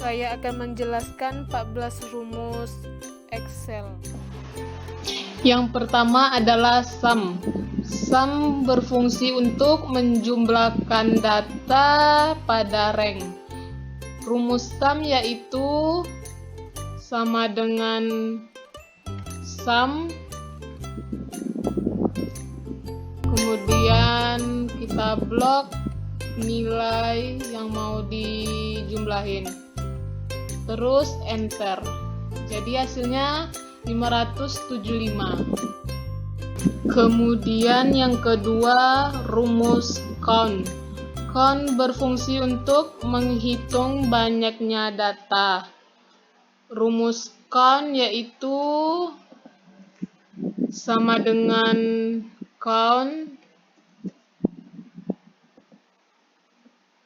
Saya akan menjelaskan 14 rumus Excel. Yang pertama adalah sum. Sum berfungsi untuk menjumlahkan data pada rank. Rumus sum yaitu sama dengan sum, kemudian kita blok nilai yang mau dijumlahin, terus enter. Jadi hasilnya 575. Kemudian yang kedua, rumus count. Count berfungsi untuk menghitung banyaknya data. Rumus count yaitu sama dengan count,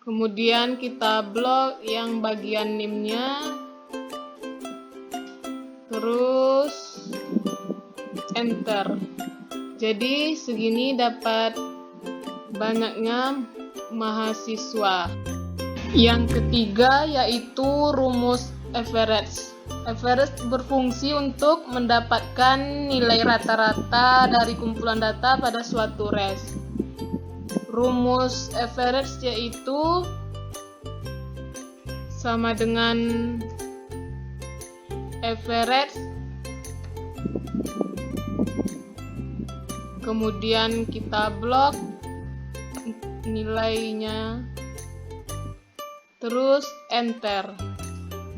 kemudian kita blok yang bagian NIM-nya, terus enter. Jadi segini dapat banyaknya mahasiswa. Yang ketiga yaitu rumus average. Average berfungsi untuk mendapatkan nilai rata-rata dari kumpulan data pada suatu res. Rumus average yaitu sama dengan average, kemudian kita blok nilainya, terus enter.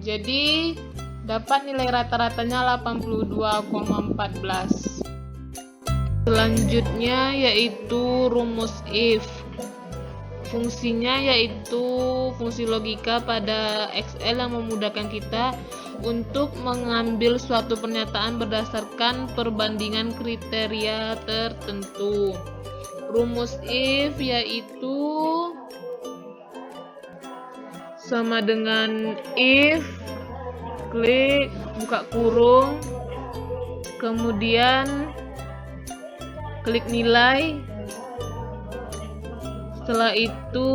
Jadi dapat nilai rata-ratanya 82,14. Selanjutnya yaitu rumus if. Fungsinya yaitu fungsi logika pada Excel yang memudahkan kita untuk mengambil suatu pernyataan berdasarkan perbandingan kriteria tertentu. Rumus if yaitu sama dengan if, klik, buka kurung, kemudian klik nilai, setelah itu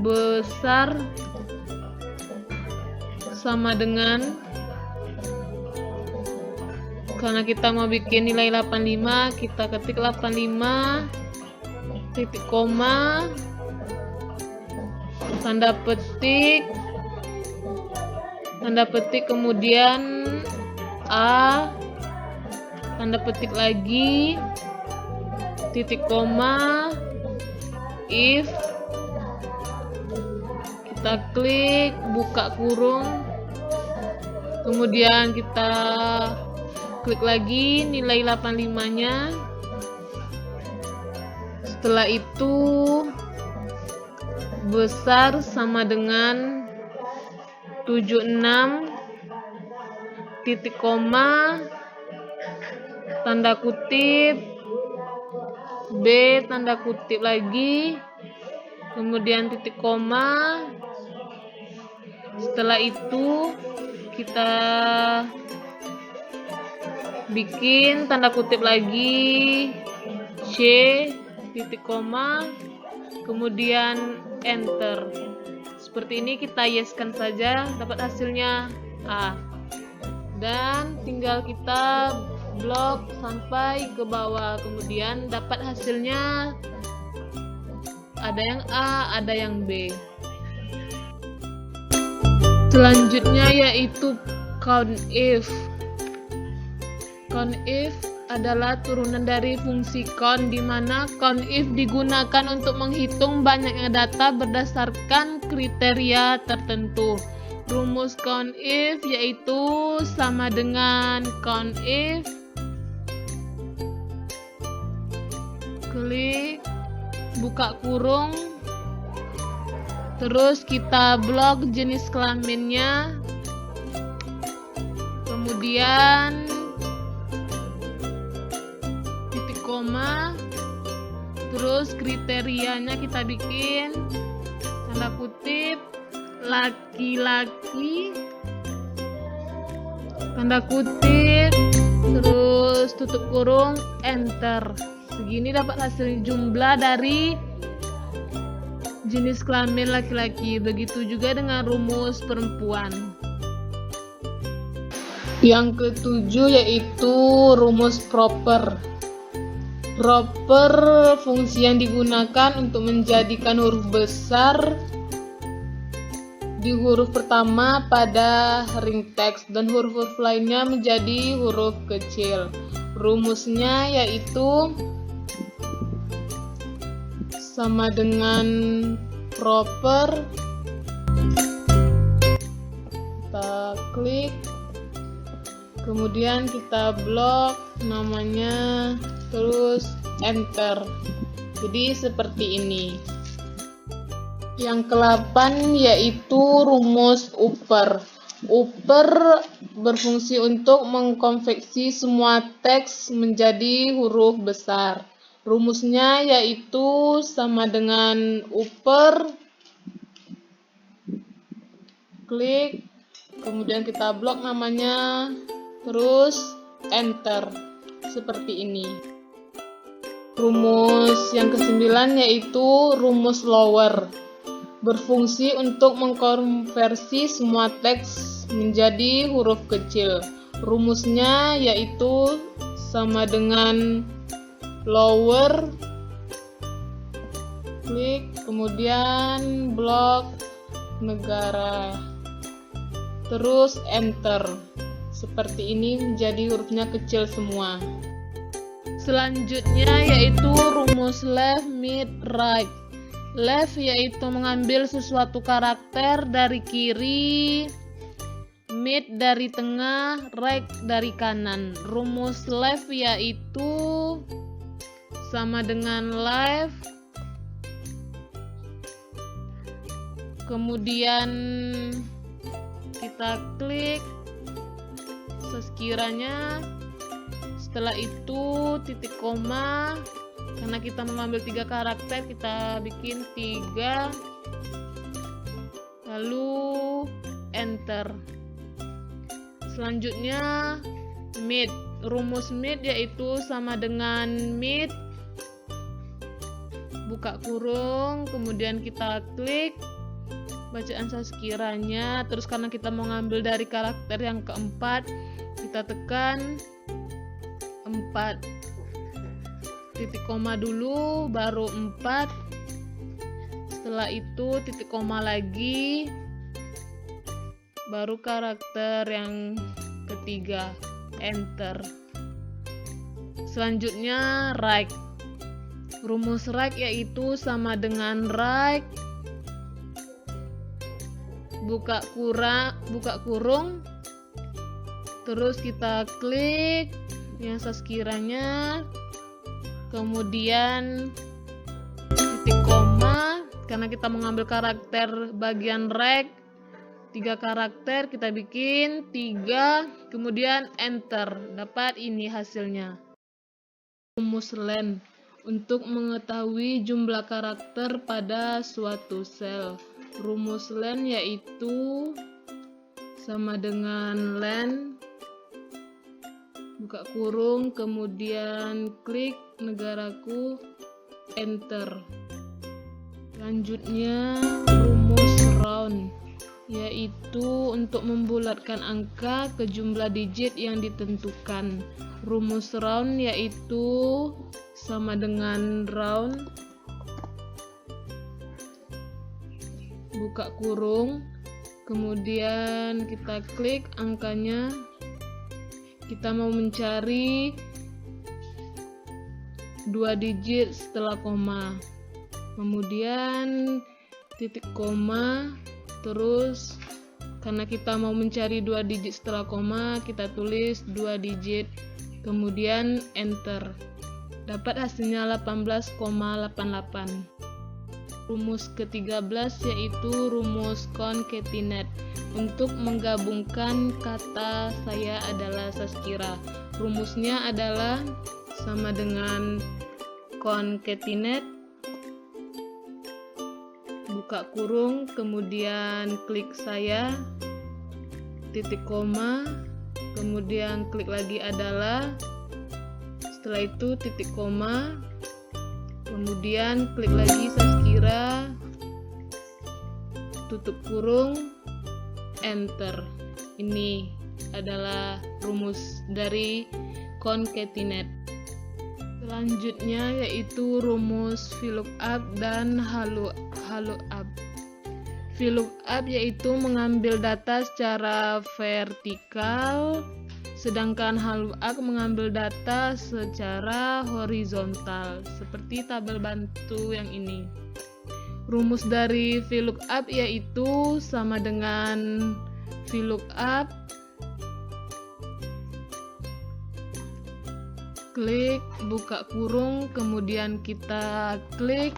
besar sama dengan, karena kita mau bikin nilai 85, kita ketik 85 titik koma tanda petik kemudian A tanda petik lagi titik koma if, kita klik, buka kurung, kemudian kita klik lagi nilai 85-nya. Setelah itu besar sama dengan 76 titik koma tanda kutip B tanda kutip lagi, kemudian titik koma. Setelah itu kita bikin tanda kutip lagi C titik koma, kemudian enter. Seperti ini kita yeskan saja, dapat hasilnya A. Dan tinggal kita blok sampai ke bawah, kemudian dapat hasilnya ada yang A, ada yang B. Selanjutnya yaitu COUNTIF. COUNTIF adalah turunan dari fungsi count, di mana COUNTIF digunakan untuk menghitung banyaknya data berdasarkan kriteria tertentu. Rumus COUNTIF yaitu sama dengan COUNTIF, klik, buka kurung, terus kita blok jenis kelaminnya, kemudian titik koma, terus kriterianya kita bikin tanda kutip laki-laki, tanda kutip, terus tutup kurung, enter. Segini dapat hasil jumlah dari jenis kelamin laki-laki. Begitu juga dengan rumus perempuan. Yang ketujuh yaitu rumus proper. Proper fungsi yang digunakan untuk menjadikan huruf besar di huruf pertama pada ring teks dan huruf-huruf lainnya menjadi huruf kecil. Rumusnya yaitu sama dengan proper. Kita klik, kemudian kita blok namanya, terus enter. Jadi seperti ini. Yang ke-8 yaitu rumus upper. Upper berfungsi untuk mengkonveksi semua teks menjadi huruf besar. Rumusnya yaitu sama dengan upper, klik, kemudian kita blok namanya, terus enter. Seperti ini. Rumus yang ke-9 yaitu rumus lower. Berfungsi untuk mengkonversi semua teks menjadi huruf kecil. Rumusnya yaitu sama dengan lower, klik, kemudian blok negara, terus enter. Seperti ini menjadi hurufnya kecil semua. Selanjutnya yaitu rumus left, mid, right. Left yaitu mengambil sesuatu karakter dari kiri, mid dari tengah, right dari kanan. Rumus left yaitu sama dengan left, kemudian kita klik sekiranya. Setelah itu titik koma, karena kita mengambil 3 karakter, kita bikin 3, lalu enter. Selanjutnya mid. Rumus mid yaitu sama dengan mid, buka kurung, kemudian kita klik bacaan sekiranya, terus karena kita mau ngambil dari karakter yang keempat, kita tekan 4, titik koma dulu, baru 4. Setelah itu titik koma lagi, baru karakter yang ketiga, enter. Selanjutnya right. Rumus right yaitu sama dengan right, buka kurung, terus kita klik yang sekiranya, kemudian titik koma, karena kita mengambil karakter bagian right, 3 karakter, kita bikin 3, kemudian enter. Dapat ini hasilnya. Rumus len. Untuk mengetahui jumlah karakter pada suatu sel. Rumus len yaitu sama dengan len, buka kurung, kemudian klik negaraku, enter. Selanjutnya rumus round, yaitu untuk membulatkan angka ke jumlah digit yang ditentukan. Rumus round yaitu sama dengan round, buka kurung, kemudian kita klik angkanya. Kita mau mencari 2 digit setelah koma, kemudian titik koma, terus karena kita mau mencari 2 digit setelah koma, kita tulis 2 digit, kemudian enter. Dapat hasilnya 18,88. Rumus ke-13 yaitu rumus concatenate. Untuk menggabungkan kata saya adalah Saskira. Rumusnya adalah sama dengan concatenate, buka kurung, kemudian klik saya, titik koma, kemudian klik lagi adalah, setelah itu titik koma, kemudian klik lagi Saskira, tutup kurung, enter. Ini adalah rumus dari concatenate. Selanjutnya yaitu rumus VLOOKUP dan HLOOKUP. VLOOKUP yaitu mengambil data secara vertikal, sedangkan HLOOKUP mengambil data secara horizontal, seperti tabel bantu yang ini. Rumus dari VLOOKUP yaitu sama dengan VLOOKUP, klik buka kurung, kemudian kita klik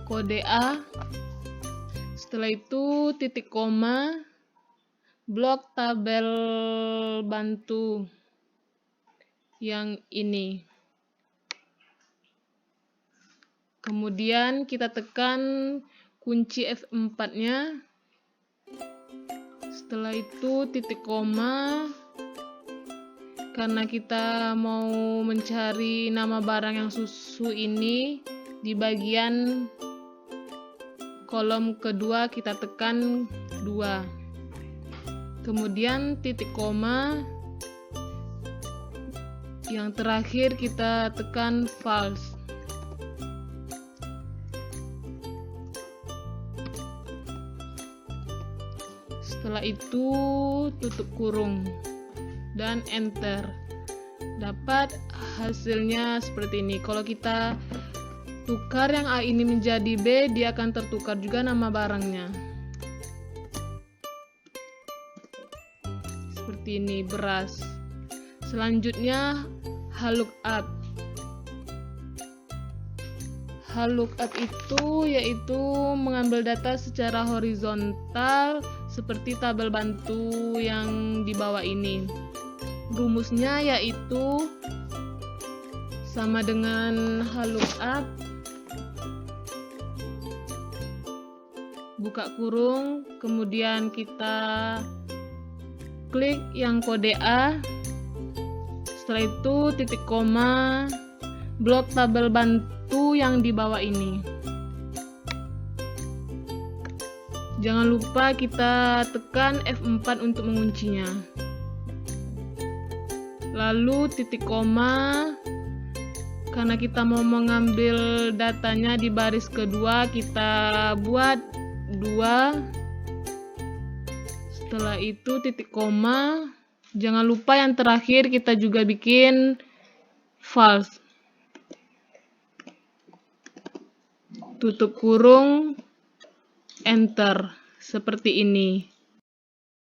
kode A. Setelah itu titik koma, blok tabel bantu yang ini. Kemudian kita tekan kunci F4-nya. Setelah itu titik koma. Karena kita mau mencari nama barang yang susu ini, di bagian kolom kedua kita tekan 2. Kemudian titik koma. Yang terakhir kita tekan false. Setelah itu tutup kurung dan enter. Dapat hasilnya seperti ini. Kalau kita tukar yang A ini menjadi B, dia akan tertukar juga nama barangnya. Seperti ini, beras. Selanjutnya HLOOKUP. HLOOKUP itu yaitu mengambil data secara horizontal seperti tabel bantu yang di bawah ini. Rumusnya yaitu sama dengan HLOOKUP, buka kurung, kemudian kita klik yang kode A. Setelah itu titik koma, blok tabel bantu yang di bawah ini. Jangan lupa kita tekan F4 untuk menguncinya. Lalu titik koma, karena kita mau mengambil datanya di baris kedua, kita buat 2. Setelah itu titik koma. Jangan lupa yang terakhir kita juga bikin false. Tutup kurung, enter. Seperti ini.